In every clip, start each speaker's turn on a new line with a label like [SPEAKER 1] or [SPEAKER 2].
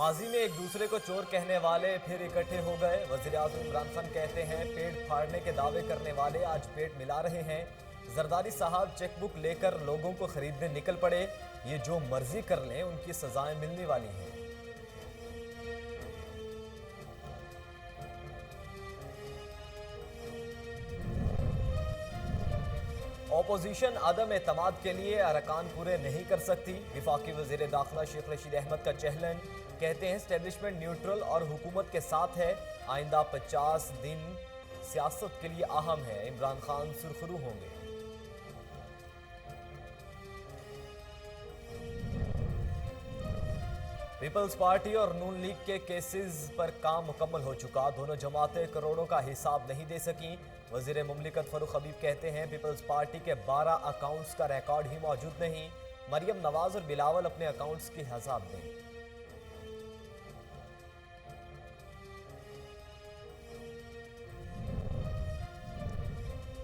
[SPEAKER 1] ماضی میں ایک دوسرے کو چور کہنے والے پھر اکٹھے ہو گئے۔ وزیراعظم عمران خان کہتے ہیں پیٹ پھاڑنے کے دعوے کرنے والے آج پیٹ ملا رہے ہیں۔ زرداری صاحب چیک بک لے کر لوگوں کو خریدنے نکل پڑے۔ یہ جو مرضی کر لیں ان کی سزائیں ملنے والی ہیں۔ اپوزیشن عدم اعتماد کے لیے ارکان پورے نہیں کر سکتی۔ وفاقی وزیر داخلہ شیخ رشید احمد کا چیلنج، کہتے ہیں اسٹیبلشمنٹ نیوٹرل اور حکومت کے ساتھ ہے۔ آئندہ 50 دن سیاست کے لیے اہم ہے۔ عمران خان سرخرو ہوں گے۔ پیپلز پارٹی اور نون لیگ کے کیسز پر کام مکمل ہو چکا۔ دونوں جماعتیں کروڑوں کا حساب نہیں دے سکیں۔ وزیر مملکت فاروق حبیب کہتے ہیں پیپلز پارٹی کے 12 اکاؤنٹس کا ریکارڈ ہی موجود نہیں۔ مریم نواز اور بلاول اپنے اکاؤنٹس کی حساب دیں۔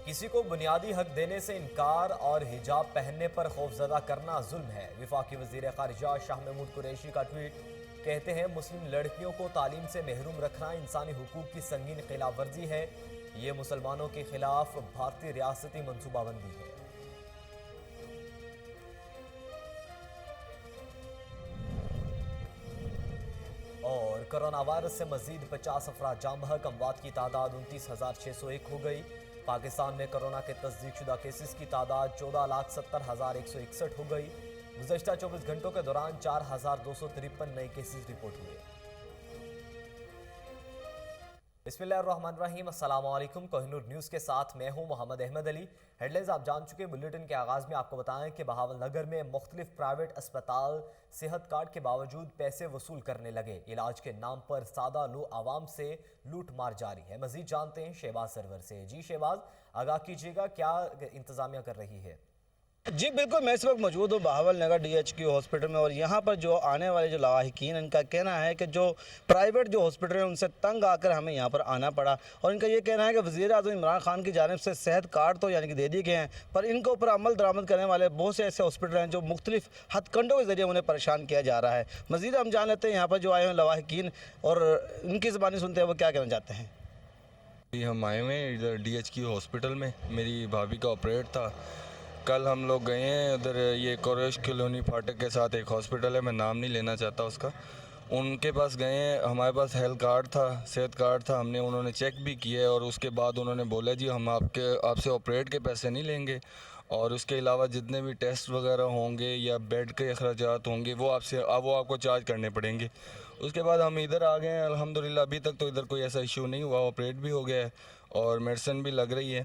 [SPEAKER 1] کسی کو بنیادی حق دینے سے انکار اور حجاب پہننے پر خوفزدہ کرنا ظلم ہے۔ وفاقی وزیر خارجہ شاہ محمود قریشی کا ٹویٹ، کہتے ہیں مسلم لڑکیوں کو تعلیم سے محروم رکھنا انسانی حقوق کی سنگین خلاف ورزی ہے۔ یہ مسلمانوں کے خلاف بھارتی ریاستی منصوبہ بندی ہے۔ اور کرونا وائرس سے مزید 50 افراد جاں بحق، اموات کی تعداد 29,601 ہو گئی۔ پاکستان میں کرونا کے تصدیق شدہ کیسز کی تعداد 14,70,161 ہو گئی۔ گزشتہ 24 گھنٹوں کے دوران 4,253 نئے کیسز رپورٹ ہوئے۔ بسم اللہ الرحمن الرحیم، السلام علیکم۔ کوہ نور نیوز کے ساتھ میں ہوں محمد احمد علی۔ ہیڈ لائنز آپ جان چکے۔ بلیٹن کے آغاز میں آپ کو بتائیں کہ بہاول نگر میں مختلف پرائیویٹ اسپتال صحت کارڈ کے باوجود پیسے وصول کرنے لگے۔ علاج کے نام پر سادہ لو عوام سے لوٹ مار جاری ہے۔ مزید جانتے ہیں شہباز سرور سے۔ جی شہباز، آگاہ کیجیے گا کیا انتظامیہ کر رہی ہے؟
[SPEAKER 2] جی بالکل، میں اس وقت موجود ہوں Bahawalnagar D H Q hospital میں، اور یہاں پر جو آنے والے جو لواحقین ان کا کہنا ہے کہ جو پرائیویٹ جو ہاسپٹل ہیں ان سے تنگ آ کر ہمیں یہاں پر آنا پڑا، اور ان کا یہ کہنا ہے کہ وزیر اعظم عمران خان کی جانب سے صحت کارڈ تو یعنی کہ دے دیے گئے ہیں، پر ان کے اوپر عمل درآمد کرنے والے بہت سے ایسے ہاسپٹل ہیں جو مختلف ہتھ کنڈوں کے ذریعے انہیں پریشان کیا جا رہا ہے۔ مزید ہم جان لیتے ہیں یہاں پر جو آئے ہیں لواحقین، اور ان کی زبانی سنتے ہیں وہ کیا کہنا چاہتے ہیں۔
[SPEAKER 3] ہم آئے ہوئے ہیں ادھر ڈی ایچ کیو ہاسپٹل میں، میری بھابھی کا آپریٹ تھا۔ کل ہم لوگ گئے ہیں ادھر، یہ کوریش کالونی پھاٹک کے ساتھ ایک ہاسپٹل ہے، میں نام نہیں لینا چاہتا اس کا، ان کے پاس گئے ہیں۔ ہمارے پاس ہیلتھ کارڈ تھا، صحت کارڈ تھا، انہوں نے چیک بھی کیا ہے، اور اس کے بعد انہوں نے بولا جی ہم آپ سے آپریٹ کے پیسے نہیں لیں گے، اور اس کے علاوہ جتنے بھی ٹیسٹ وغیرہ ہوں گے یا بیڈ کے اخراجات ہوں گے وہ آپ کو چارج کرنے پڑیں گے۔ اس کے بعد ہم ادھر آ گئے ہیں، الحمدللہ ابھی تک تو ادھر کوئی ایسا ایشو نہیں ہوا، آپریٹ بھی ہو گیا ہے اور میڈیسن بھی لگ رہی ہے۔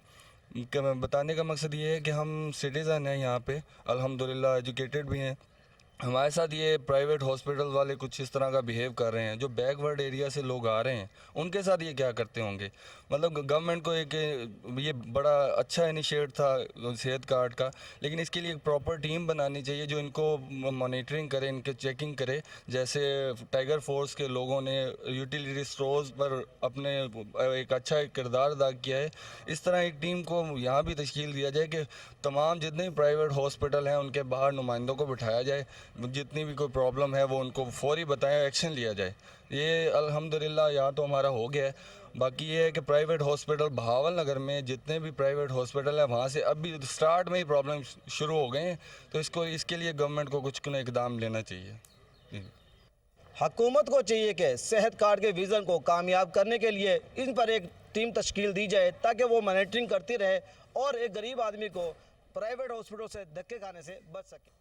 [SPEAKER 3] بتانے کا مقصد یہ ہے کہ ہم سٹیزن ہیں یہاں پہ، الحمدللہ ایجوکیٹڈ بھی ہیں۔ ہمارے ساتھ یہ پرائیویٹ ہاسپٹل والے کچھ اس طرح کا بیہیو کر رہے ہیں، جو بیک ورڈ ایریا سے لوگ آ رہے ہیں ان کے ساتھ یہ کیا کرتے ہوں گے۔ مطلب گورنمنٹ کو ایک یہ بڑا اچھا انیشیٹ تھا صحت کارڈ کا، لیکن اس کے لیے ایک پراپر ٹیم بنانی چاہیے جو ان کو مانیٹرنگ کرے، ان کے چیکنگ کرے، جیسے ٹائیگر فورس کے لوگوں نے یوٹیلیٹی سٹورز پر اپنے ایک اچھا کردار ادا کیا ہے، اس طرح ایک ٹیم کو یہاں بھی تشکیل دیا جائے کہ تمام جتنے بھی پرائیویٹ ہاسپٹل ہیں ان کے باہر نمائندوں کو بٹھایا جائے، جتنی بھی کوئی پرابلم ہے وہ ان کو فوری بتائیں، ایکشن لیا جائے۔ یہ الحمدللہ یہاں تو ہمارا ہو گیا ہے۔ باقی یہ ہے کہ پرائیویٹ ہاسپٹل بہاول نگر میں جتنے بھی پرائیویٹ ہاسپٹل ہیں وہاں سے ابھی سٹارٹ میں ہی پرابلم شروع ہو گئے ہیں، تو اس کے لیے گورنمنٹ کو کچھ اقدام لینا چاہیے۔
[SPEAKER 2] حکومت کو چاہیے کہ صحت کارڈ کے ویژن کو کامیاب کرنے کے لیے ان پر ایک ٹیم تشکیل دی جائے تاکہ وہ مانیٹرنگ کرتی رہے اور ایک غریب آدمی کو پرائیویٹ ہاسپٹلوں سے دھکے کھانے سے بچ سکے۔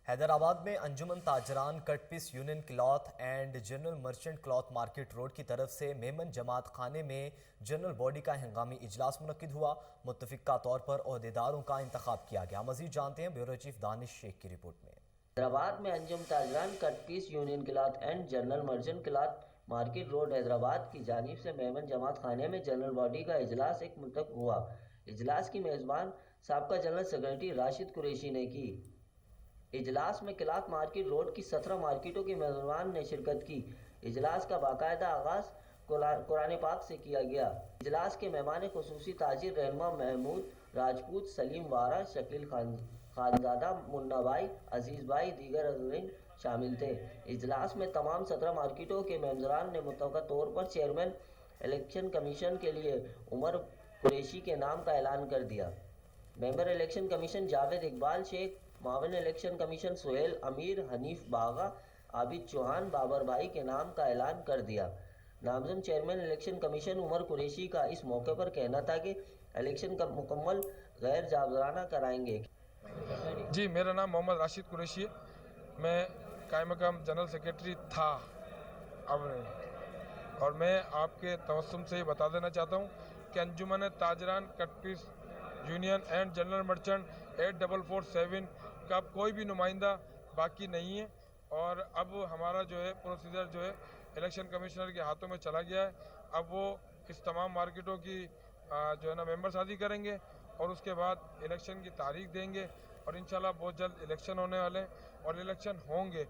[SPEAKER 1] حیدرآباد میں انجمن تاجران cut piece union cloth and general merchant cloth market road کی طرف سے میمن جماعت خانے میں جنرل باڈی کا ہنگامی اجلاس منعقد ہوا۔ متفقہ طور پر عہدیداروں کا انتخاب کیا گیا۔ مزید جانتے ہیں بیورو چیف دانش شیخ کی رپورٹ میں۔
[SPEAKER 4] حیدرآباد میں انجم تاجران cut piece union cloth and general merchant cloth market road Hyderabad کی جانب سے میمن جماعت خانے میں جنرل باڈی کا اجلاس ایک منعقد ہوا۔ اجلاس کی میزبان سابقہ جنرل سیکرٹری راشد قریشی نے کی۔ اجلاس میں کلاتھ مارکیٹ روڈ کی 17 مارکیٹوں کے میزبان نے شرکت کی۔ اجلاس کا باقاعدہ آغاز قرآن پاک سے کیا گیا۔ اجلاس کے مہمان خصوصی تاجر رہنما محمود راجپوت، سلیم وارا، شکیل خانزادہ، منا بھائی، عزیز بھائی، دیگر حاضرین شامل تھے۔ اجلاس میں تمام 17 مارکیٹوں کے ممبران نے متفقہ طور پر چیئرمین الیکشن کمیشن کے لیے عمر قریشی کے نام کا اعلان کر دیا۔ ممبر الیکشن کمیشن جاوید اقبال شیخ، معاون الیکشن کمیشن سہیل امیر، حنیف باغا، عابد چوہان، بابر بھائی کے نام کا اعلان کر دیا۔ نامزد چیئرمین الیکشن کمیشن عمر قریشی کا اس موقع پر کہنا تھا کہ الیکشن کا مکمل غیر جانبدارانہ کرائیں گے۔
[SPEAKER 5] جی، میرا نام محمد راشد قریشی ہے، میں قائم مقام جنرل سیکریٹری تھا، اب نہیں، اور میں آپ کے توسم سے یہ بتا دینا چاہتا ہوں کہ انجمن تاجران cut piece union and general merchant 8447 کا کوئی بھی نمائندہ باقی نہیں ہے، اور اب ہمارا جو ہے پروسیجر جو ہے الیکشن کمشنر کے ہاتھوں میں چلا گیا ہے۔ اب وہ اس تمام مارکیٹوں کی جو ہے نا ممبر سازی کریں گے اور اس کے بعد الیکشن کی تاریخ دیں گے، اور انشاءاللہ بہت جلد الیکشن ہونے والے ہیں اور الیکشن ہوں گے۔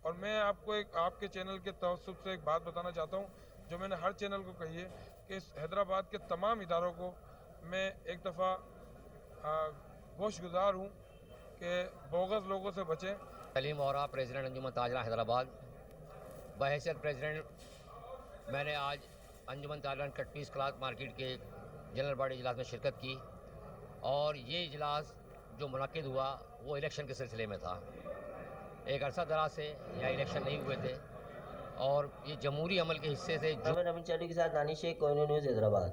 [SPEAKER 5] اور میں آپ کو آپ کے چینل کے توسط سے ایک بات بتانا چاہتا ہوں جو میں نے ہر چینل کو کہی ہے کہ اس حیدرآباد کے تمام اداروں کو میں ایک دفعہ گوش گزار ہوں کہ بوگس لوگوں سے بچیں۔
[SPEAKER 6] سلیم اورا، پریزیڈنٹ انجمن تاجران حیدرآباد۔ بحیثیت پریزیڈنٹ میں نے آج انجمن تاجران کٹ پیس کلاتھ مارکیٹ کے جنرل باڈی اجلاس میں شرکت کی، اور یہ اجلاس جو منعقد ہوا وہ الیکشن کے سلسلے میں تھا۔ ایک عرصہ دراز سے یہاں الیکشن نہیں ہوئے تھے، اور یہ جمہوری عمل کے حصے سے
[SPEAKER 4] امین چڈی کے ساتھ Danish Sheikh, Kohinoor news, Hyderabad.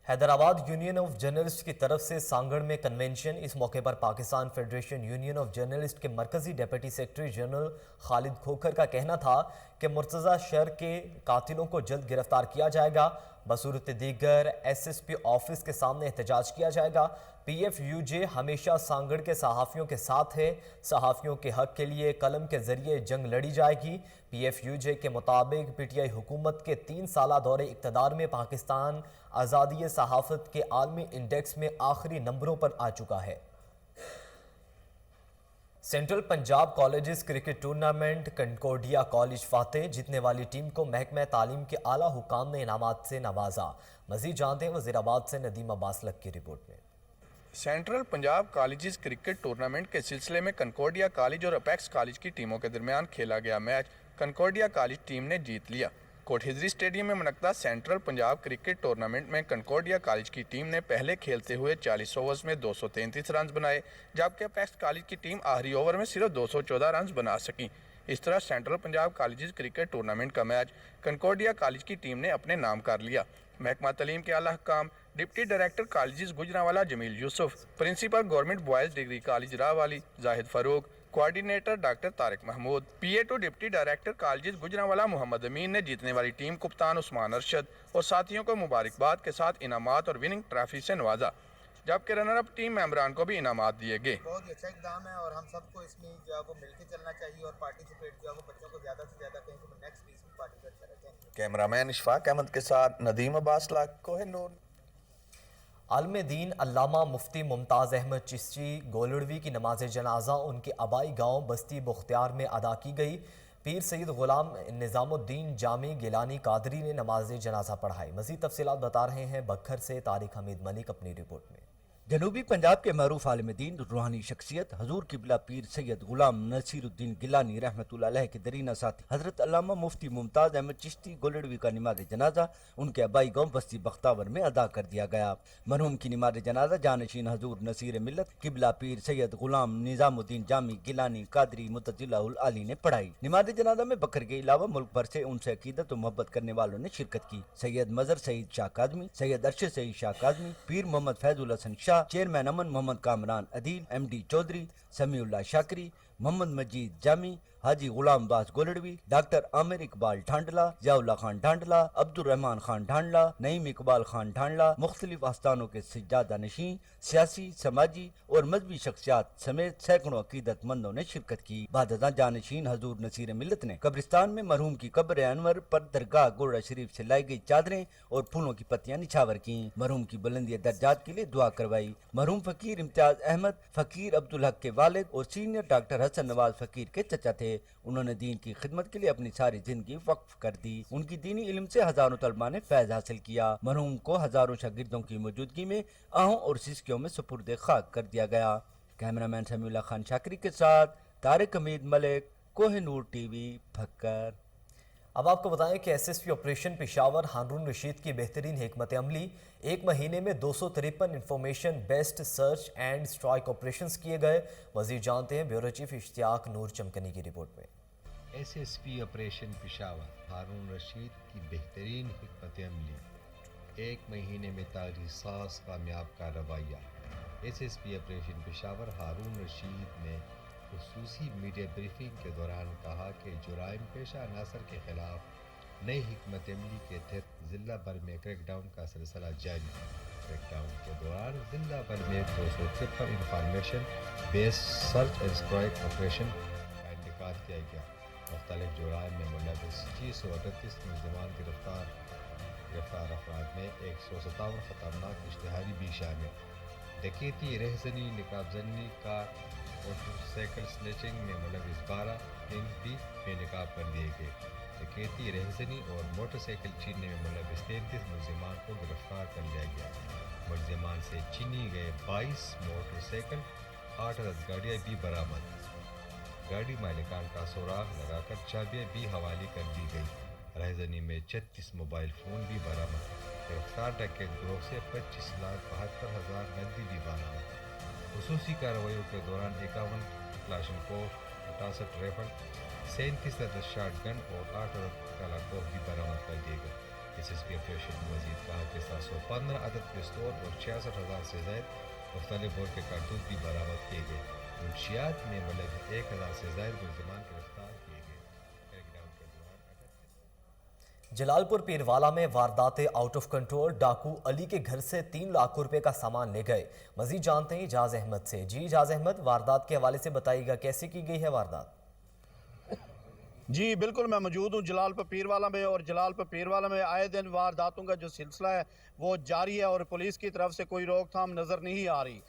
[SPEAKER 1] Hyderabad union of journalist کی طرف سے سانگڑ میں کنونشن۔ اس موقع پر Pakistan federation union of journalist کے مرکزی deputy secretary general Khalid Khokhar کا کہنا تھا کہ مرتضی شر کے قاتلوں کو جلد گرفتار کیا جائے گا۔ بصورت دیگر ایس ایس پی آفس کے سامنے احتجاج کیا جائے گا۔ پی ایف یو جے ہمیشہ سانگڑ کے صحافیوں کے ساتھ ہے، صحافیوں کے حق کے لیے قلم کے ذریعے جنگ لڑی جائے گی۔ پی ایف یو جے کے مطابق پی ٹی آئی حکومت کے 3 سالہ دور اقتدار میں پاکستان آزادی صحافت کے عالمی انڈیکس میں آخری نمبروں پر آ چکا ہے۔ Central Punjab colleges cricket tournament Concordia college فاتح، جیتنے والی ٹیم کو محکمہ تعلیم کے اعلیٰ حکام نے انعامات سے نوازا۔ مزید جانتے ہیں وزیر آباد سے ندیم عباس لک کی رپورٹ میں۔
[SPEAKER 7] Central Punjab colleges cricket tournament کے سلسلے میں کنکورڈیا کالج اور اپیکس کالج کی ٹیموں کے درمیان کھیلا گیا میچ کنکورڈیا کالج ٹیم نے جیت لیا۔ کوٹ ہجری اسٹیڈیم میں منعقدہ سینٹرل پنجاب کرکٹ ٹورنامنٹ میں کنکورڈیا کالج کی ٹیم نے پہلے کھیلتے ہوئے 40 اوورز میں 233 رنز بنائے، جبکہ اپیکس کالج کی ٹیم آخری اوور میں صرف 214 رنز بنا سکی۔ اس طرح central Punjab colleges cricket tournament کا میچ کنکورڈیا کالج کی ٹیم نے اپنے نام کر لیا۔ محکمہ تعلیم کے اعلیٰ حکام deputy director colleges Gujranwala Jamil Yousaf, principal government boys degree college Rahwali Zahid Farooq, coordinator doctor Tariq Mahmood, P A to deputy director colleges Gujranwala Muhammad Amin نے جیتنے والی ٹیم کپتان عثمان ارشد اور ساتھیوں کو مبارکباد کے ساتھ انعامات اور وننگ ٹرافی سے نوازا، جبکہ رنر اپ ٹیم ممبران کو بھی انعامات دیے گئے۔
[SPEAKER 8] بہت ہی اچھا اقدام ہے، اور ہم سب کو اس میں جو ہے وہ مل کے چلنا چاہیے، اور پارٹیسپیٹ جو ہے وہ بچوں کو زیادہ سے زیادہ کہیں کہ نیکسٹ بھی اس میں پارٹیسپیٹ کرنا چاہیے۔
[SPEAKER 9] کیمرہ مین اشفاق احمد کے ساتھ ندیم عباس لاکھ، کوہ نور۔
[SPEAKER 1] عالم دین علامہ مفتی ممتاز احمد چشتی گولڑوی کی نماز جنازہ ان کے آبائی گاؤں بستی بختیار میں ادا کی گئی۔ پیر سید غلام نظام الدین جامی گیلانی قادری نے نماز جنازہ پڑھائی۔ مزید تفصیلات بتا رہے ہیں بکھر سے طارق حمید ملک اپنی رپورٹ میں۔
[SPEAKER 10] جنوبی پنجاب کے معروف عالم دین روحانی شخصیت حضور قبلہ پیر سید غلام نصیر الدین گیلانی رحمۃ اللہ علیہ کے درینہ ساتھی حضرت علامہ مفتی ممتاز احمد چشتی گولڑوی کا نماز جنازہ ان کے آبائی گاؤں بستی بختاور میں ادا کر دیا گیا۔ مرحوم کی نماز جنازہ جانشین حضور نصیر ملت قبلہ پیر سید غلام نظام الدین جامی گیلانی قادری متجلہ العالی نے پڑھائی۔ نماز جنازہ میں بکر کے علاوہ ملک بھر سے ان سے عقیدت و محبت کرنے والوں نے شرکت کی۔ سید مظہر سعید شاہ کاظمی، سید ارشد سعید شاہ کاظمی، پیر محمد فیض الحسن شاہ، چیئرمین امن محمد کامران عدیل، ایم ڈی چودھری، سمیع اللہ شاکری، محمد مجید جامی، حاجی غلام باز گولڑوی، ڈاکٹر عامر اقبال ڈھانڈلہ، ضیاء اللہ خان ڈھانڈلہ، عبد الرحمن خان ڈھانڈلہ، نعیم اقبال خان ڈھانڈلہ، مختلف آستانوں کے سجادہ نشین، سیاسی، سماجی اور مذہبی شخصیات سمیت سینکڑوں عقیدت مندوں نے شرکت کی۔ بعد ازاں جانشین حضور نصیر ملت نے قبرستان میں مرحوم کی قبر انور پر درگاہ گوڑا شریف سے لائی گئی چادریں اور پھولوں کی پتیاں نچھاور کیں۔ مرحوم کی بلندی درجات کے لیے دعا کروائی۔ مرحوم فقیر امتیاز احمد فقیر عبدالحق کے والد اور سینئر ڈاکٹر حسن نواز فقیر کے چچا تھے۔ انہوں نے دین کی خدمت کے لیے اپنی ساری زندگی وقف کر دی۔ ان کی دینی علم سے ہزاروں طلباء نے فیض حاصل کیا۔ مرحوم کو ہزاروں شاگردوں کی موجودگی میں آہوں اور سسکیوں میں سپرد خاک کر دیا گیا۔ कैमरामैन समीउल्ला खान शाकरी के साथ तारिक हमीद मलिक, कोहिनूर टीवी, भक्कर।
[SPEAKER 1] अब आपको बताएं कि एसएसपी ऑपरेशन पेशावर हारून रशीद की बेहतरीन हिकमत अमली, एक महीने में 253 information based search and strike operations किए गए। मजीद जानते हैं ब्यूरो चीफ इश्तियाक नूर चमकनी की रिपोर्ट में।
[SPEAKER 11] एसएसपी ऑपरेशन पेशावर हारून रशीद की बेहतरीन हिकमत अमली, एक महीने में तारीख सास कामयाब कार्रवाइयाँ। एसएसपी ऑपरेशन पेशावर हारून रशीद ने खुसूसी मीडिया ब्रीफिंग के दौरान कहा कि जुराइम पेशा अनासर के खिलाफ नई हिकमत अमली के तहत ज़िला भर में क्रैकडाउन का सिलसिला जारी। क्रैकडाउन के दौरान ज़िला भर में 253 information based search and strike operation का इनेकाद किया गया। मुख्तलिफ जुराइम में मुलविस 638 मुलज़मान गिरफ्तार अफराद में 157 ख़तरनाक इश्तिहारी भी शामिल। डकैती, रहज़नी, निकाबजनी का मोटरसाइकिल स्नैचिंग में मुलविस 12 गैंग भी बेनकाब कर दिए गए। डकैती, रहज़नी और मोटरसाइकिल छीनने में मुलविस 33 मुलज़मान को गिरफ्तार कर लिया गया। मुलज़मान से छीनी गए 22 मोटरसाइकिल, 8 गाड़ियाँ भी बरामद। गाड़ी मालिकान का सुराग लगाकर चाबियाँ भी हवाले कर दी गई। रहज़नी में 36 मोबाइल फ़ोन भी बरामद। गिरफ्तार डकैत गिरोह से 25,72,000 नकदी भी बरामद। खुसूसी कार्रवाइयों के दौरान 51 क्लाशनकोव, 68 राइफल, 37 शॉट गन और 8 कलाकोव भी बरामद कर दिए गए। एसएसपी ऑपरेशन ने मजीद कहा कि 715 अदद पिस्तौल और 66,000 से ज़ायद मुख्तलिफ बोर के कारतूस भी बरामद किए गए। मुंशियात में मुलविस 1,000 से ज़ायद मुलज़मान गिरफ्तार किए गए। क्रैकडाउन के दौरान
[SPEAKER 1] जलालपुर पीरवाला में वारदातें आउट ऑफ कंट्रोल, डाकू अली के घर से 3 लाख रुपए का सामान ले गए। मजीद जानते हैं इजाज अहमद से। जी इजाज अहमद, वारदात के हवाले से बताइएगा, कैसे की गई है वारदात?
[SPEAKER 2] जी बिल्कुल, मैं मौजूद हूँ जलालपुर पीरवाला में, और जलालपुर पीरवाला में आए दिन वारदातों का जो सिलसिला है वो जारी है और पुलिस की तरफ से कोई रोकथाम नज़र नहीं आ रही।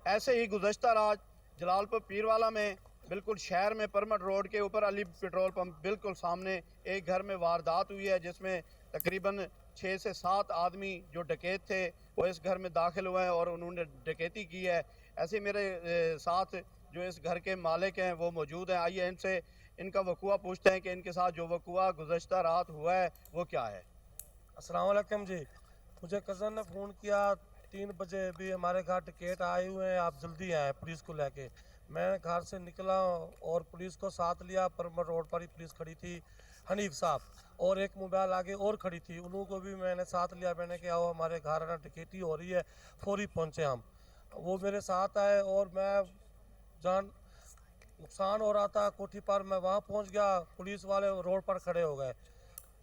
[SPEAKER 2] ऐसे ही गुज़श्ता रात जलालपुर पीरवाला में बिल्कुल शहर में परमट रोड के ऊपर अली पेट्रोल पंप बिल्कुल सामने एक घर में वारदात हुई है, जिसमें तकरीबन 6 से 7 आदमी जो डकैत थे वो इस घर में दाखिल हुए हैं और उन्होंने डकैती की है। ऐसे मेरे साथ जो इस घर के मालिक हैं वो मौजूद हैं। आइए इनसे इनका वक़ुआ पूछते हैं कि इनके साथ जो वक़ुआ गुज़श्ता रात हुआ है वो क्या है।
[SPEAKER 5] अस्सलाम वालेकुम जी, मुझे कज़न ने फ़ोन किया 3 बजे भी हमारे घर डकैत आए हुए हैं, आप जल्दी आएँ पुलिस को लेके। मैं घर से निकला और पुलिस को साथ लिया। परमट रोड पर ही पुलिस खड़ी थी, हनीफ साहब और एक मोबाइल आगे और खड़ी थी, उन्हों को भी मैंने साथ लिया। मैंने कहा आओ हमारे घर ना डकैती हो रही है, फौरी पहुँचे हम। वो मेरे साथ आए और मैं जान नुकसान हो रहा था कोठी पर, मैं वहाँ पहुँच गया। पुलिस वाले रोड पर खड़े हो गए,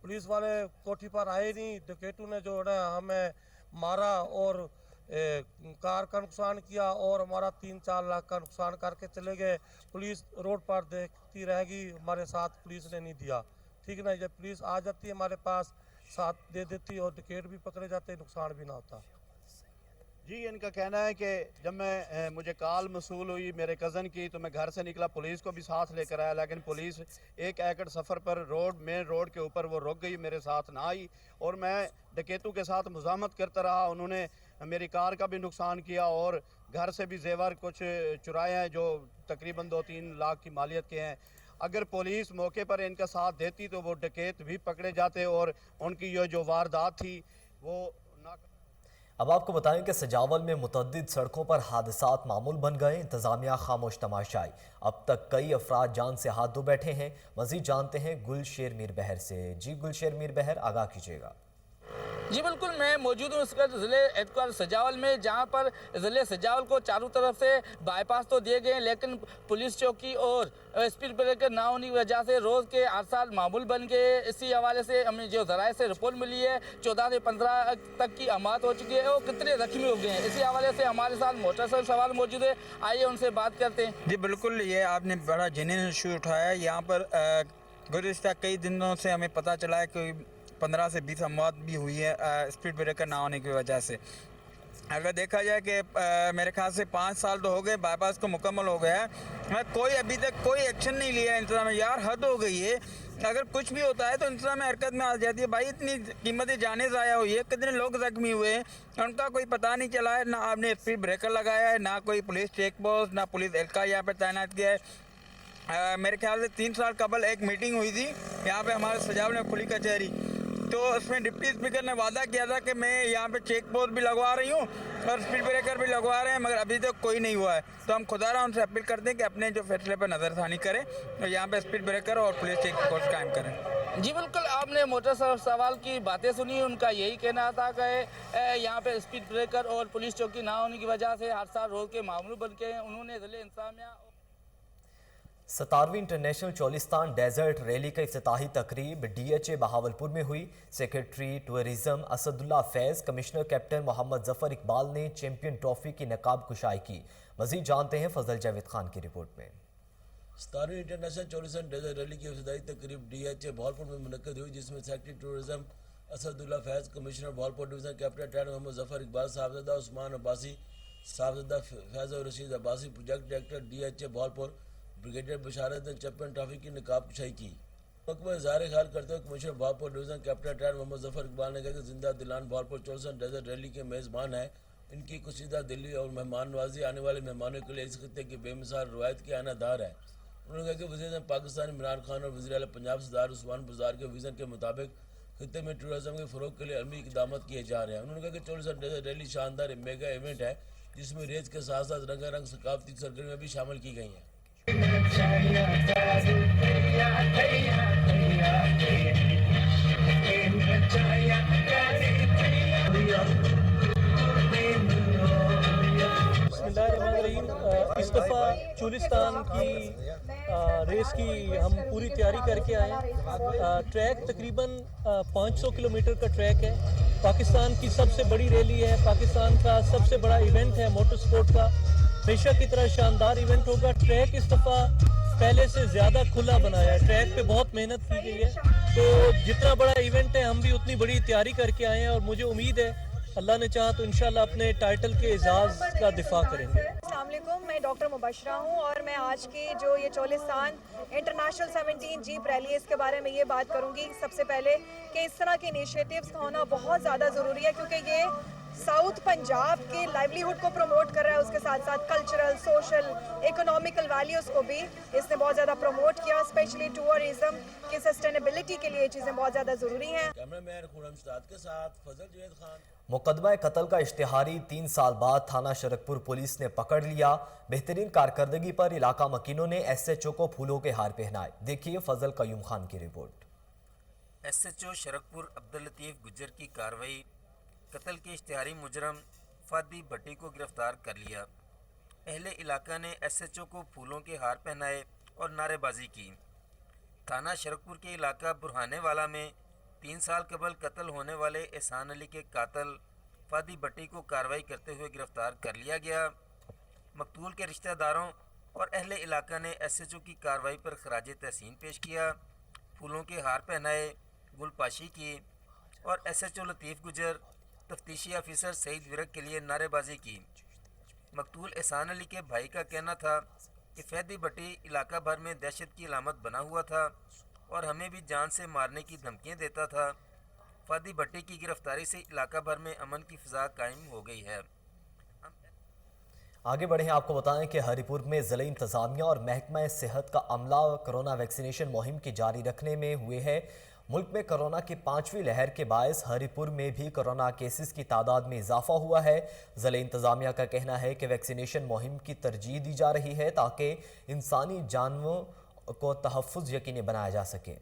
[SPEAKER 5] पुलिस वाले कोठी पर आए नहीं। डकैतों ने जो है हमें मारा और कार का नुकसान किया और हमारा 3-4 लाख का नुकसान करके चले गए। पुलिस रोड पर देखती रहेगी, हमारे साथ पुलिस ने नहीं दिया। ठीक ना, जब पुलिस आ जाती है हमारे पास साथ दे देती और डकैत भी पकड़े जाते, नुकसान भी ना होता।
[SPEAKER 2] जी इनका कहना है कि जब मैं मुझे कॉल मसूल हुई मेरे कज़न की तो मैं घर से निकला, पुलिस को भी साथ लेकर आया, लेकिन पुलिस 1 एकड़ सफ़र पर मेन रोड के ऊपर वो रुक गई, मेरे साथ ना आई और मैं डकैतों के साथ मुज़ाहमत करता रहा। उन्होंने मेरी कार का भी नुकसान किया और घर से भी जेवर कुछ चुराए हैं जो तकरीबन 2-3 लाख की मालियत के हैं। अगर पुलिस मौके पर इनका साथ देती तो वो डकैत भी पकड़े जाते और उनकी ये जो वारदात थी वो ना।
[SPEAKER 1] अब आपको बताएं कि सजावल में मुतअद्दिद सड़कों पर हादसात मामूल बन गए, इंतजामिया खामोश तमाशाई। अब तक कई अफराद जान से हाथ धो बैठे हैं। मजीद जानते हैं गुलशेर मीर बहर से। जी गुलशेर मीर बहर, आगाह कीजिएगा।
[SPEAKER 12] जी बिल्कुल, मैं मौजूद हूँ इस वक्त ज़िले हेडक्वार्टर सजावल में, जहाँ पर ज़िले सजावल को चारों तरफ से बाईपास तो दिए गए हैं, लेकिन पुलिस चौकी और स्पीड ब्रेकर ना होने की वजह से रोज़ के हादसात मामूल बन गए। इसी हवाले से हमें जो ज़राए से रिपोर्ट मिली है 14 से 15 तक की अमात हो चुकी है और कितने जख्मी हो गए हैं। इसी हवाले से हमारे साथ मोटरसाइकिल सवार मौजूद है, आइए उनसे बात करते हैं।
[SPEAKER 13] जी बिल्कुल, ये आपने बड़ा जेन्युइन इशू उठाया है। यहाँ पर गुज़िश्ता कई दिनों से हमें पता चला है कि 15 से 20 अमवात भी हुई है स्पीड ब्रेकर ना होने की वजह से। अगर देखा जाए कि मेरे ख्याल से 5 साल तो हो गए बाईपास को मुकम्मल हो गया है, कोई अभी तक कोई एक्शन नहीं लिया इंतजाम। यार हद हो गई है, अगर कुछ भी होता है तो इंतजाम हरकत में आ जाती है। भाई इतनी कीमती जाने ज़ाया हुई है, कितने लोग जख्मी हुए हैं, उनका कोई पता नहीं चला है। ना आपने स्पीड ब्रेकर लगाया है, ना कोई पुलिस चेक पोस्ट, ना पुलिस एहलकार यहाँ पर तैनात किया है। मेरे ख्याल से 3 साल कबल एक मीटिंग हुई थी यहाँ पे हमारे सजावल में खुली कचहरी, तो उसमें डिप्टी स्पीकर ने वादा किया था कि मैं यहाँ पे चेक पोस्ट भी लगवा रही हूँ और स्पीड ब्रेकर भी लगवा रहे हैं, मगर अभी तक कोई नहीं हुआ है। तो हम खुदारा उनसे अपील करते हैं कि अपने जो फैसले पर नज़रसानी करें और यहाँ पे स्पीड ब्रेकर और पुलिस चेक पोस्ट कायम करें।
[SPEAKER 12] जी बिल्कुल, आपने मोटर सवाल की बातें सुनी। उनका यही कहना था कि यहाँ पे स्पीड ब्रेकर और पुलिस चौकी ना होने की वजह से हादसा रोज के मामूल बन के हैं। उन्होंने ज़िले इंतजामिया
[SPEAKER 1] 17वीं इंटरनेशनल चोलिस्तान डेजर्ट रैली का इफ्तिताही तकरीब DHA बहावलपुर में हुई। Secretary tourism Asadullah Faiz, commissioner captain Mohammad Zafar Iqbal ने चैंपियन ट्रॉफी की नकाब कुशाई की। मजीद जानते हैं फजल जावेद खान की रिपोर्ट में।
[SPEAKER 14] 17वीं इंटरनेशनल चोलिस्तान डेजर्ट रैली की इफ्तिताही तकरीब DHA बहावलपुर में मुनक्कद हुई, जिसमें secretary tourism Asadullah Faiz, commissioner Bahawalpur division captain ट्रेड मोहम्मद जफर इकबाल, साहबजादा उस्मान अब्बासी, साहबजादा फैज़ और Rashid Abbasi, project director DHA Bahawalpur, brigadier Basharat ने चैंपियन ट्रॉफी की नकाब कुशाई की। मकबूल इज़हार ख्याल करते हुए कमिश्नर बहावलपुर डिवीज़न कैप्टन ट्रेड मोहम्मद जफर इकबाल ने कहा कि जिंदा दिलान बहावलपुर चोलिस्तान डेजर्ट रैली के मेज़बान है। इनकी कुशीदा दिली और मेहमान नवाजी आने वाले मेहमानों के लिए इस खत्ते की बेमिसाल रवायत की आनादार है। उन्होंने कहा कि वज़ीर पाकिस्तान इमरान खान और वज़ीर आला पंजाब सरदार उस्मान बुज़दार के विज़न के मुताबिक खत्ते में टूरिज्म के फ़रोग के लिए अलमी इक़दाम किए जा रहे हैं। उन्होंने कहा कि चोलिस्तान डेजर्ट रैली शानदार मेगा इवेंट है, जिसमें रेत के साथ साथ रंगारंग सकाफती सरगर्मियाँ भी शामिल की गई हैं।
[SPEAKER 15] इस दफ़ा चोलिस्तान की रेस की हम पूरी तैयारी करके आए हैं। ट्रैक तकरीबन 500 किलोमीटर का ट्रैक है। पाकिस्तान की सबसे बड़ी रैली है, पाकिस्तान का सबसे बड़ा इवेंट है मोटर स्पोर्ट का। हमेशा की तरह शानदार इवेंट होगा। ट्रैक इस दफ़ा पहले से ज़्यादा खुला बनाया है, ट्रैक पे बहुत मेहनत की गई है, तो जितना बड़ा इवेंट है हम भी उतनी बड़ी तैयारी करके आए हैं और मुझे उम्मीद है अल्लाह ने चाहा तो इंशाल्लाह अपने टाइटल के एजाज़ का दिफा करेंगे।
[SPEAKER 16] अस्सलाम वालेकुम, मैं डॉक्टर मुबशरा हूँ और मैं आज की जो ये चोलिस्तान इंटरनेशनल 17 जीप रैली है इसके बारे में ये बात करूँगी। सबसे पहले कि इस तरह के इनिशिएटिव्स का होना बहुत ज़्यादा ज़रूरी है, क्योंकि ये साउथ पंजाब के लाइवलीहुड को प्रमोट कर रहा है, उसके साथ साथ कल्चरल, सोशल, इकोनॉमिकल वैल्यूज़ को भी इसने बहुत ज़्यादा प्रमोट किया। स्पेशली टूरिज्म की सस्टेनेबिलिटी के लिए ये चीज़ें बहुत ज़्यादा ज़रूरी हैं।
[SPEAKER 14] कैमरामैन खुरम उस्ताद के साथ फजल जावेद खान।
[SPEAKER 1] मुकदमा कत्ल का इश्तिहारी 3 साल बाद थाना शरकपुर पुलिस ने पकड़ लिया। बेहतरीन कारकर्दगी पर इलाका मकीनों ने SHO को फूलों के हार पहनाए। देखिए फजल कयूम खान की रिपोर्ट।
[SPEAKER 17] SHO शरकपुर अब्दुल लतीफ़ गुज्जर की कार्रवाई, कत्ल के इश्तिहारी मुजरम फादी भट्टी को गिरफ्तार कर लिया। अहले इलाका ने SHO को फूलों के हार पहनाए और नारेबाजी की। थाना शरकपुर के इलाका बुरहाने वाला में 3 साल कबल कत्ल होने वाले एहसान अली के कातल फादी भट्टी को कार्रवाई करते हुए गिरफ्तार कर लिया गया। मकतूल के रिश्तेदारों और अहले इलाका ने SHO की कार्रवाई पर खराज तहसीन पेश किया, फूलों के हार पहनाए, गुलपाशी की और SHO लतीफ़ गुजर, तफ्तीशी ऑफिसर सईद विरक के लिए नारेबाजी की। मकतूल एहसान अली के भाई का कहना था कि फैदी भट्टी इलाका भर में दहशत की अलामत बना हुआ था और हमें भी जान से मारने की धमकियां देता था। फादी भट्टी की गिरफ्तारी से इलाका भर में अमन की फ़िज़ा कायम हो गई है।
[SPEAKER 1] आगे बढ़े हैं, आपको बताएं कि हरिपुर में ज़िला इंतज़ामिया और महकमा सेहत का अमला कोरोना वैक्सीनेशन मुहिम की जारी रखने में हुए हैं। मुल्क में कोरोना की 5वीं लहर के बायस हरिपुर में भी कोरोना केसेस की तादाद में इजाफा हुआ है। ज़िला इंतज़ामिया का कहना है कि वैक्सीनेशन मुहिम की तरजीह दी जा रही है ताकि इंसानी जानों को तहफ़्फ़ुज़ यकीनी बनाया जा सके।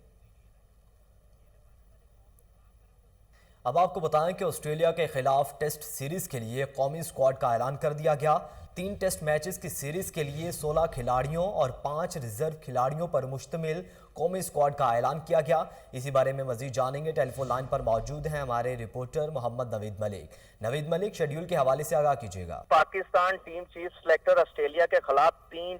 [SPEAKER 1] अब आपको बताएं कि ऑस्ट्रेलिया के खिलाफ टेस्ट सीरीज़ के लिए कौमी स्क्वाड का ऐलान कर दिया गया। 3 टेस्ट मैचेस की सीरीज़ के लिए 16 खिलाड़ियों और 5 रिजर्व खिलाड़ियों पर मुश्तमिल कौमी स्क्वाड का ऐलान किया गया। इसी बारे में मज़ीद जानेंगे। टेलीफोन लाइन पर मौजूद हैं हमारे रिपोर्टर मोहम्मद नवीद मलिक। नवीद मलिक, शेड्यूल के हवाले से आगाह कीजिएगा।
[SPEAKER 18] Pakistan team chief selector Australia के खिलाफ 3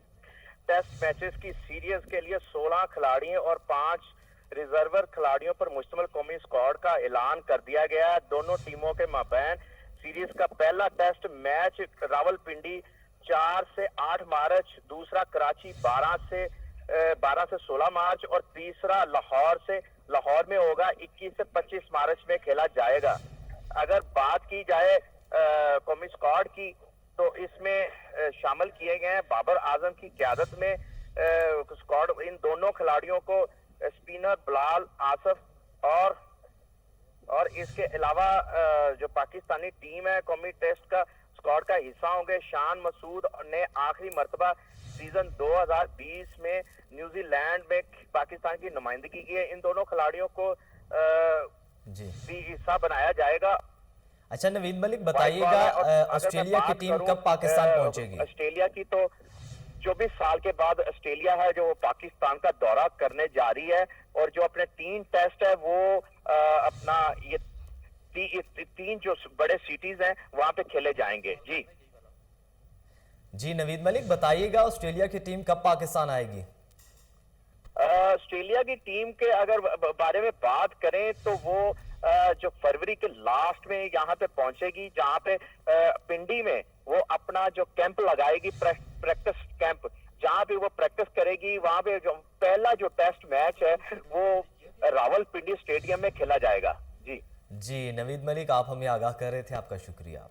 [SPEAKER 18] टेस्ट मैचेस की सीरीज के लिए 16 खिलाड़ियों और 5 रिजर्वर खिलाड़ियों पर मुश्तमिल कौमी स्क्वाड का ऐलान कर दिया गया है। दोनों टीमों के माबैन सीरीज का पहला टेस्ट मैच रावलपिंडी 4 से 8 मार्च, दूसरा कराची 12 से 12 से 16 मार्च और तीसरा लाहौर में होगा 21 से 25 मार्च में खेला जाएगा। अगर बात की जाए कौमी स्क्वाड की तो इसमें शामिल किए गए हैं बाबर आजम की क़यादत में स्क्वाड। इन दोनों खिलाड़ियों को स्पिनर बिलाल आसफ और इसके अलावा जो पाकिस्तानी टीम है कौमी टेस्ट का स्क्वाड का हिस्सा होंगे। शान मसूद ने आखिरी मर्तबा सीजन 2020 में न्यूजीलैंड में पाकिस्तान की नुमाइंदगी की है। इन दोनों खिलाड़ियों को भी हिस्सा बनाया जाएगा।
[SPEAKER 1] अच्छा नवीद मलिक बताइएगा, ऑस्ट्रेलिया की टीम कब पाकिस्तान पहुंचेगी?
[SPEAKER 18] ऑस्ट्रेलिया की तो 24 साल के बाद ऑस्ट्रेलिया है जो पाकिस्तान का दौरा करने जा रही है, और जो अपने 3 टेस्ट है वो अपना ये 3 जो बड़े सिटीज हैं वहां पे खेले जाएंगे।
[SPEAKER 1] जी नवीद मलिक बताइएगा, ऑस्ट्रेलिया की टीम कब पाकिस्तान आएगी?
[SPEAKER 18] ऑस्ट्रेलिया की टीम के अगर बारे में बात करें तो वो जो फरवरी के लास्ट में यहाँ पे पहुंचेगी, जहाँ पे पिंडी में वो अपना जो कैंप लगाएगी, प्रैक्टिस कैंप, जहाँ पे वो प्रैक्टिस करेगी। वहाँ पे जो पहला जो टेस्ट मैच है वो रावलपिंडी स्टेडियम में खेला जाएगा। जी
[SPEAKER 1] नवीद मलिक, आप हमें आगाह कर रहे थे, आपका शुक्रिया।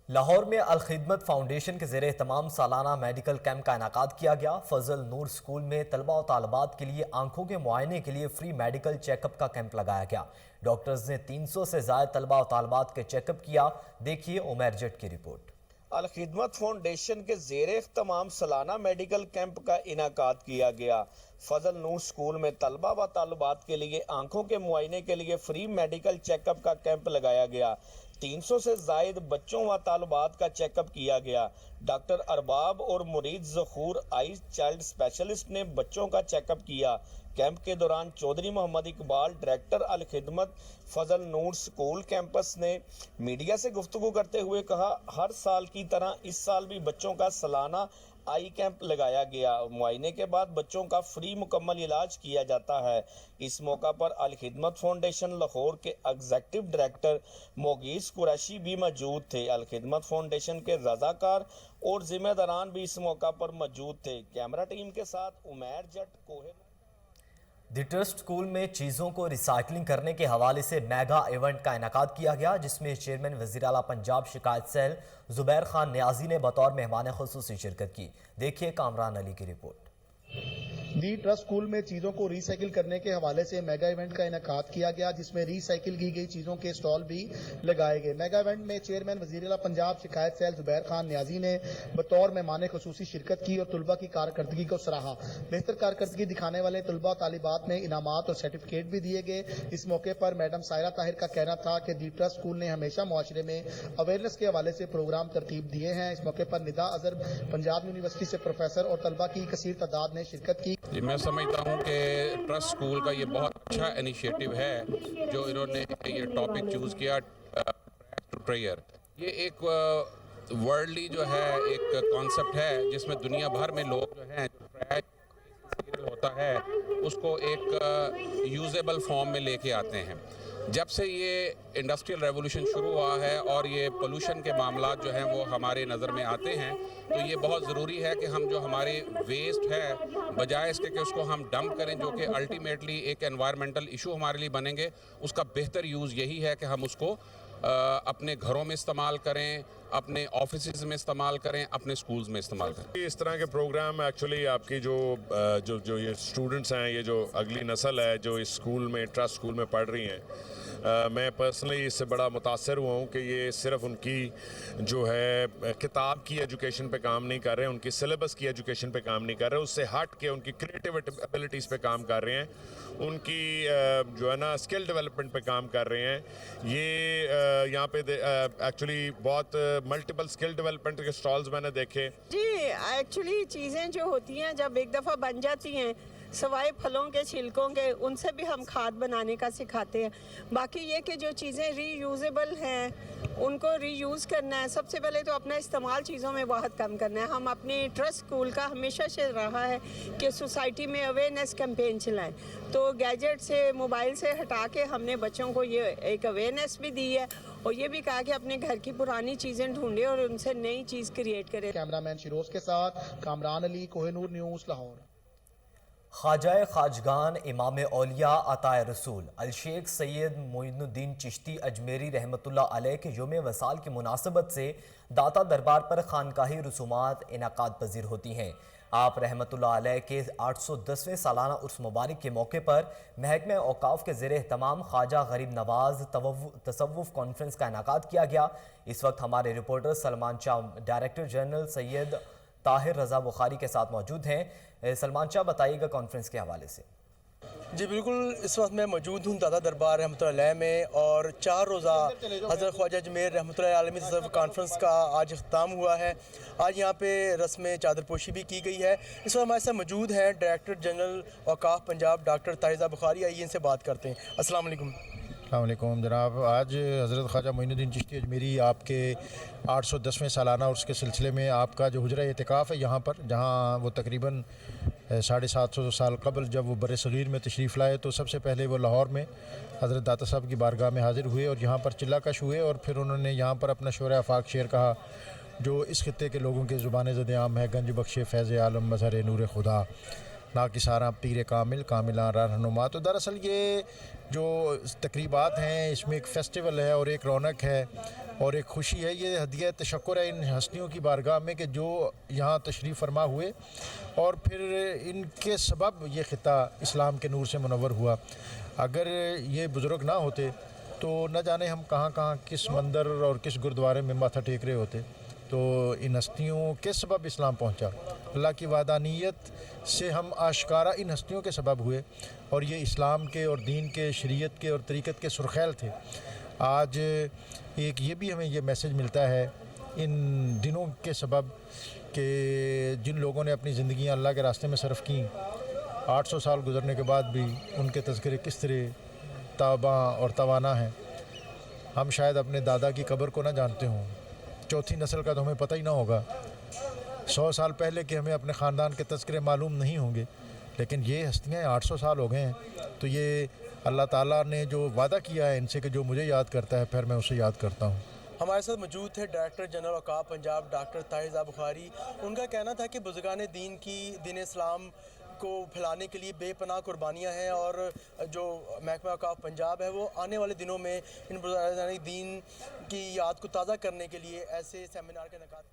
[SPEAKER 1] लाहौर में अल खिदमत फाउंडेशन के ज़ेरे तमाम सालाना मेडिकल कैंप का इनाकाद किया गया। फजल नूर स्कूल में तलबा और तालबात के लिए आंखों के मुआयने के लिए फ्री मेडिकल चेकअप का कैंप लगाया गया। डॉक्टर्स ने 300 से ज़ायद तलबा और तालबात के चेकअप किया। देखिए उमर जट की रिपोर्ट।
[SPEAKER 19] अल खिदमत फाउंडेशन के ज़ेरे तमाम सालाना मेडिकल कैंप का इनाकाद किया गया। फजल नूर स्कूल में तलबा व तालबात के लिए आंखों के मुआयने के लिए फ्री मेडिकल चेकअप का कैंप लगाया गया। 300 से जायद बच्चों व तालबात का चेकअप किया गया। डॉक्टर अरबाब और मुरीद ज़खूर आई चाइल्ड स्पेशलिस्ट ने बच्चों का चेकअप किया। कैंप के दौरान चौधरी मोहम्मद इकबाल, डायरेक्टर अल खिदमत फजल नूर स्कूल कैंपस ने मीडिया से गुफ्तगू करते हुए कहा, हर साल की तरह इस साल भी बच्चों का सालाना आई कैंप लगाया गया। मुआयने के बाद बच्चों का फ्री मुकम्मल इलाज किया जाता है। इस मौका पर अल खिदमत फाउंडेशन लाहौर के एग्जीक्यूटिव डायरेक्टर मोगीस कुरैशी भी मौजूद थे। अल खिदमत फाउंडेशन के रजाकार और जिम्मेदारान भी इस मौका पर मौजूद थे। कैमरा टीम के साथ उमर जट कोहे।
[SPEAKER 1] द ट्रस्ट स्कूल में चीज़ों को रिसाइकलिंग करने के हवाले से मेगा इवेंट का इनाकाद किया गया, जिसमें चेयरमैन वज़ीर आला पंजाब शिकायत सेल ज़ुबैर खान न्याजी ने बतौर मेहमान खुसूसी शिरकत की। देखिए कामरान अली की रिपोर्ट।
[SPEAKER 20] दी ट्रस्ट स्कूल में चीज़ों को रिसाइकिल करने के हवाले से मेगा इवेंट का इनकाद किया गया, जिसमें रिसाइकिल की गई चीज़ों के स्टॉल भी लगाए गए। मेगा इवेंट में चेयरमैन वज़ीर आला पंजाब शिकायत सेल ज़ुबैर खान न्याजी ने बतौर मेहमान खुसूसी शिरकत की और तलबा की कारकर्दगी को सराहा। बेहतर कारकर्दगी दिखाने वाले तलबा तालिबात में इनामात और सर्टिफिकेट भी दिए गए। इस मौके पर मैडम सायरा ताहिर का कहना था कि दी ट्रस्ट स्कूल ने हमेशा मुआशरे में अवेयरनेस के हवाले से प्रोग्राम तरतीब दिए हैं। इस मौके पर निदा अजहर पंजाब यूनिवर्सिटी से प्रोफेसर और तलबा की कसीर तादाद ने शिरकत की।
[SPEAKER 21] मैं समझता हूँ कि ट्रस्ट स्कूल का ये बहुत अच्छा इनिशिएटिव है जो इन्होंने ये टॉपिक चूज़ किया, प्रेयर। ये एक वर्ल्डली जो है एक कॉन्सेप्ट है जिसमें दुनिया भर में लोग जो हैं होता है उसको एक यूजेबल फॉर्म में लेके आते हैं। जब से ये इंडस्ट्रियल रेवोल्यूशन शुरू हुआ है और ये पोल्यूशन के मामला जो हैं वो हमारे नज़र में आते हैं, तो ये बहुत ज़रूरी है कि हम जो हमारे वेस्ट है बजाय इसके कि उसको हम डंप करें, जो कि अल्टीमेटली एक एनवायरमेंटल इशू हमारे लिए बनेंगे, उसका बेहतर यूज़ यही है कि हम उसको अपने घरों में इस्तेमाल करें, अपने ऑफिसेज में इस्तेमाल करें, अपने स्कूल्स में इस्तेमाल करें।
[SPEAKER 22] इस तरह के प्रोग्राम एक्चुअली आपकी जो ये स्टूडेंट्स हैं, ये जो अगली नस्ल है जो इस स्कूल में ट्रस्ट स्कूल में पढ़ रही हैं, मैं पर्सनली इससे बड़ा मुतासर हुआ हूँ कि ये सिर्फ उनकी जो है किताब की एजुकेशन पे काम नहीं कर रहे हैं, उनकी सिलेबस की एजुकेशन पे काम नहीं कर रहे, उससे हट के उनकी क्रिएटिव एबिलिटीज़ पे काम कर रहे हैं, उनकी जो है ना स्किल डेवलपमेंट पे काम कर रहे हैं। ये यहाँ पे एक्चुअली बहुत मल्टीपल स्किल डेवलपमेंट के स्टॉल्स मैंने देखे।
[SPEAKER 23] जी एक्चुअली चीज़ें जो होती हैं जब एक दफ़ा बन जाती हैं, सवाए फलों के छिलकों के, उनसे भी हम खाद बनाने का सिखाते हैं। बाकी ये कि जो चीज़ें रीयूजेबल हैं उनको रीयूज़ करना है। सबसे पहले तो अपना इस्तेमाल चीज़ों में बहुत कम करना है। हम अपने ट्रस्ट स्कूल का हमेशा से रहा है कि सोसाइटी में अवेयरनेस कैंपेन चलाएं, तो गैजेट से मोबाइल से हटा के हमने बच्चों को ये एक अवेयरनेस भी दी है और ये भी कहा कि अपने घर की पुरानी चीज़ें ढूंढें और उनसे नई चीज़ क्रिएट करें।
[SPEAKER 20] कैमरामैन शिरोज के साथ कामरान अली, कोहिनूर न्यूज़, लाहौर।
[SPEAKER 1] ख्वाजाए खाजगान इमाम औलिया अताए रसूल अलशेख सैयद मोइनुद्दीन चिश्ती अजमेरी रहमतुल्लाह अलैह के यौम वसाल की मुनासबत से दाता दरबार पर खानकाही रसूमात इनाकाद पजीर होती हैं। आप रहमतुल्लाह अलैह के 810वें सालाना उर्स मुबारक के मौके पर महकमे औकाफ के ज़ेरे तमाम ख्वाजा गरीब नवाज तसव्वुफ कॉन्फ्रेंस का इनाकाद किया गया। इस वक्त हमारे reporter Salman Shah director general Syed Tahir Raza Bukhari के साथ मौजूद हैं। सलमान शाह, बताइएगा कॉन्फ्रेंस के हवाले से।
[SPEAKER 3] जी बिल्कुल, इस वक्त मैं मौजूद हूँ दादा दरबार रहमतुल्लाह अलैह में और 4 रोज़ा हज़रत ख्वाजा अजमेर रहमतुल्लाह आलमी तसव्वुफ़ कॉन्फ्रेंस का आज अख्ताम हुआ है। आज यहाँ पे रस्म चादरपोशी भी की गई है। इस वक्त हमारे साथ मौजूद हैं director general Auqaf Punjab doctor Tahir Raza Bukhari. आइए इनसे बात करते हैं। अस्सलाम वालेकुम।
[SPEAKER 4] अस्सलाम जनाब, आज हज़रत ख्वाजा मोइनुद्दीन चिश्ती अजमेरी आपके 810वें सालाना उर्स के सिलसिले में आपका जो हुजरा एतिकाफ़ है यहाँ पर, जहाँ वो तकरीबन 750 साल कबल जब वो बर सग़ीर में तशरीफ़ लाए तो सबसे पहले वो लाहौर में हज़रत दाता साहब की बारगाह में हाज़िर हुए और यहाँ पर चिल्ला कश हुए और फिर उन्होंने यहाँ पर अपना शोर आफाक शेर कहा जो इस खित्ते के लोगों के ज़ुबान ज़द आम है। गंज बख्शे फैज़ आलम मज़हर नूर खुदा ना किसारा पीर कामिल कामिला रहनुमा। तो दरअसल ये जो तकरीबात हैं इसमें एक फ़ेस्टिवल है और एक रौनक है और एक खुशी है। ये हदिया तशक्कुर है इन हस्तियों की बारगाह में कि जो यहाँ तशरीफ़ फरमा हुए और फिर इनके सबब ये ख़ित्ता इस्लाम के नूर से मुनव्वर हुआ। अगर ये बुज़ुर्ग ना होते तो न जाने हम कहाँ कहाँ किस मंदिर और किस गुरुद्वारे में माथा टेक रहे होते। तो इन हस्तियों के सबब इस्लाम पहुँचा। अल्लाह की वादानियत से हम आश्कारा इन हस्तियों के सबब हुए और ये इस्लाम के और दीन के, शरीयत के और तरीक़त के सुरखैल थे। आज एक ये भी हमें ये मैसेज मिलता है इन दिनों के सबब कि जिन लोगों ने अपनी ज़िंदगियाँ अल्लाह के रास्ते में सरफ़ की, 800 साल गुज़रने के बाद भी उनके तज़किरे किस तरह ताबा और तवाना हैं। हम शायद अपने दादा की कब्र को ना जानते हों, चौथी नस्ल का तो हमें पता ही ना होगा, 100 साल पहले के हमें अपने ख़ानदान के तज़किरे मालूम नहीं होंगे, लेकिन ये हस्तियाँ 800 साल हो गए हैं। तो ये अल्लाह ताला ने जो वादा किया है इनसे कि जो मुझे याद करता है फिर मैं उसे याद करता हूँ।
[SPEAKER 3] हमारे साथ मौजूद थे director general Auqaf Punjab doctor Tahir Raza Bukhari. उनका कहना था कि बुज़ुर्गान दीन की दीन इस्लाम को फैलाने के लिए बेपनाह कुर्बानियाँ हैं और जो महकमा औकाफ पंजाब है वो आने वाले दिनों में इन बुज़ुर्गान दीन की याद को ताज़ा करने के लिए ऐसे सेमिनार के इनेकाद।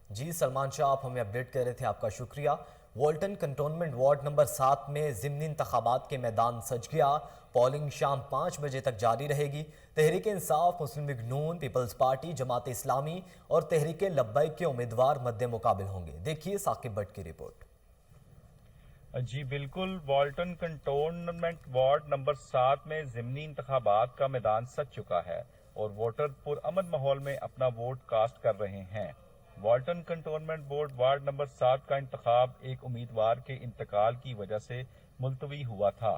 [SPEAKER 1] जी सलमान शाह, आप हमें अपडेट कर रहे थे, आपका शुक्रिया। वॉल्टन कंटोनमेंट वार्ड नंबर 7 में ज़िमनी इंतखाबात के मैदान सज गया। पोलिंग शाम 5 बजे तक जारी रहेगी। तहरीक इंसाफ, मुस्लिम लीग नून, पीपल्स पार्टी, जमात इस्लामी और तहरीक लब्बैक के उम्मीदवार मद्दे मुकाबिल होंगे। देखिए साकिब भट्ट की रिपोर्ट।
[SPEAKER 6] जी बिल्कुल, वॉल्टन कंटोनमेंट वार्ड नंबर 7 में ज़िमनी इंतखाबात का मैदान सज चुका है और वोटर पुरअमन माहौल में अपना वोट कास्ट कर रहे हैं। वॉल्टन कंटोनमेंट बोर्ड वार्ड नंबर 7 का इंतखाब एक उम्मीदवार के इंतकाल की वजह से मुलतवी हुआ था।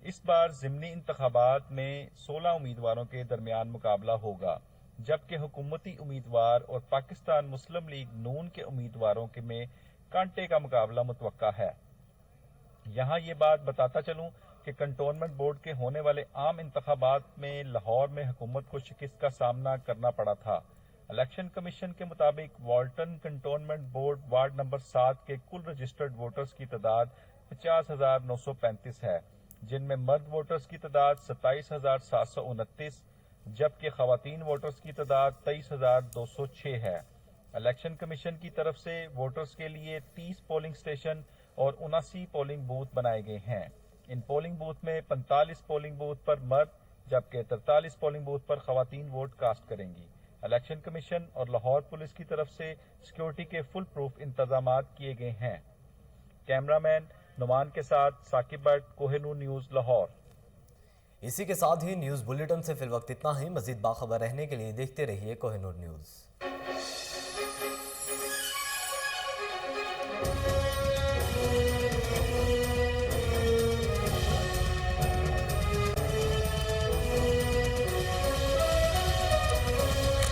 [SPEAKER 6] इस बार ज़िमनी इंतखाबात में 16 उम्मीदवारों के दरमियान मुकाबला होगा, जबकि हुकूमती उम्मीदवार और पाकिस्तान मुस्लिम लीग नून के उम्मीदवारों के में कांटे का मुकाबला मुतवक्का है। यहाँ ये बात बताता चलूँ कि कंटोनमेंट बोर्ड के होने वाले आम इंतखाबात में लाहौर में हुकूमत को शिकस्त का सामना करना पड़ा था। इलेक्शन कमीशन के मुताबिक वॉल्टन कंटोनमेंट बोर्ड वार्ड नंबर 7 के कुल रजिस्टर्ड वोटर्स की तादाद 50,935 है, जिनमें मर्द वोटर्स की तादाद 27,729 जबकि खवातीन वोटर्स की तादाद 23,206 है। इलेक्शन कमीशन की तरफ से वोटर्स के लिए 30 पोलिंग स्टेशन और 79 पोलिंग बूथ बनाए गए हैं। इन पोलिंग बूथ में 45 पोलिंग बूथ पर मर्द जबकि 43 पोलिंग बूथ पर खवातीन वोट कास्ट करेंगी। इलेक्शन कमीशन और लाहौर पुलिस की तरफ से सिक्योरिटी के फुल प्रूफ इंतजामात किए गए हैं। कैमरामैन नुमान के साथ साकिब भट्ट, कोहिनूर न्यूज़, लाहौर।
[SPEAKER 1] इसी के साथ ही न्यूज़ बुलेटिन से फिलवक्त इतना ही। मजीद बाखबर रहने के लिए देखते रहिए कोहिनूर न्यूज़।